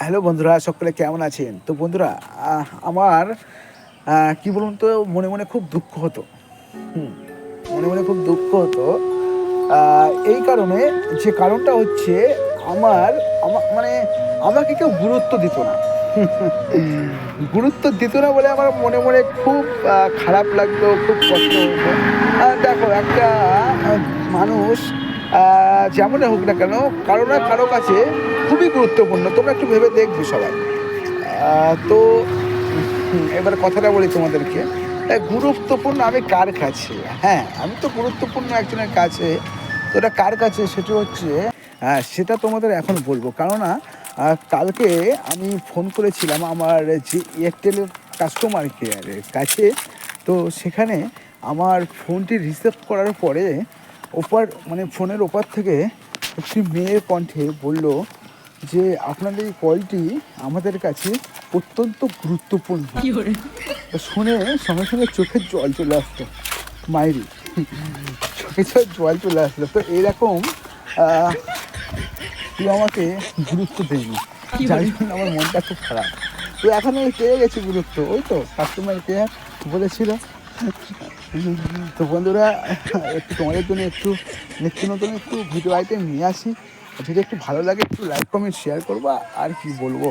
Hello বন্ধুরা, সকলে কেমন আছেন? তো বন্ধুরা, আমার কি বলুন তো, মনে মনে খুব দুঃখ হতো। হুম, মনে মনে খুব দুঃখ হতো। এই কারণে, যে কারণটা হচ্ছে, আমার মানে আমাকে কেউ গুরুত্ব দিত না। গুরুত্ব দিত না বলে আমার মনে মনে খুব খারাপ লাগতো, খুব কষ্ট হতো। দেখো, একটা মানুষ যেমনই হোক না কেন, কারো না কারো কাছে খুবই গুরুত্বপূর্ণ। তোমরা একটু ভেবে দেখবে সবাই। তো এবার কথাটা বলি তোমাদেরকে। গুরুত্বপূর্ণ আমি কার কাছে? হ্যাঁ, আমি তো গুরুত্বপূর্ণ একজনের কাছে। তো এটা কার কাছে সেটা হচ্ছে, সেটা তোমাদের এখন বলবো। কেননা কালকে আমি ফোন করেছিলাম আমার যে এয়ারটেলের কাস্টমার কেয়ারের কাছে। তো সেখানে আমার ফোনটি রিসিভ করার পরে মানে ফোনের ওপার থেকে একটি মেয়ের কণ্ঠে বলল যে, আপনাদের এই কলটি আমাদের কাছে অত্যন্ত গুরুত্বপূর্ণ। তো শুনে সঙ্গে সঙ্গে চোখের জল চলে আসতো। মাইরি, চোখে জল চলে আসলো। তো এইরকম কেউ আমাকে গুরুত্ব দেয়নি, যার জন্য আমার মনটা খুব খারাপ। তো এখন আমি পেয়ে গেছি গুরুত্ব, ওই তো কাস্টমার কেয়ার বলেছিল। তো বন্ধুরা, একটু তোমাদের জন্য একটু নিত্য নতুন একটু ভিডিও আইটেম নিয়ে আসি। যদি একটু ভালো লাগে একটু লাইক কমেন্ট শেয়ার করবা, আর কি বলবো।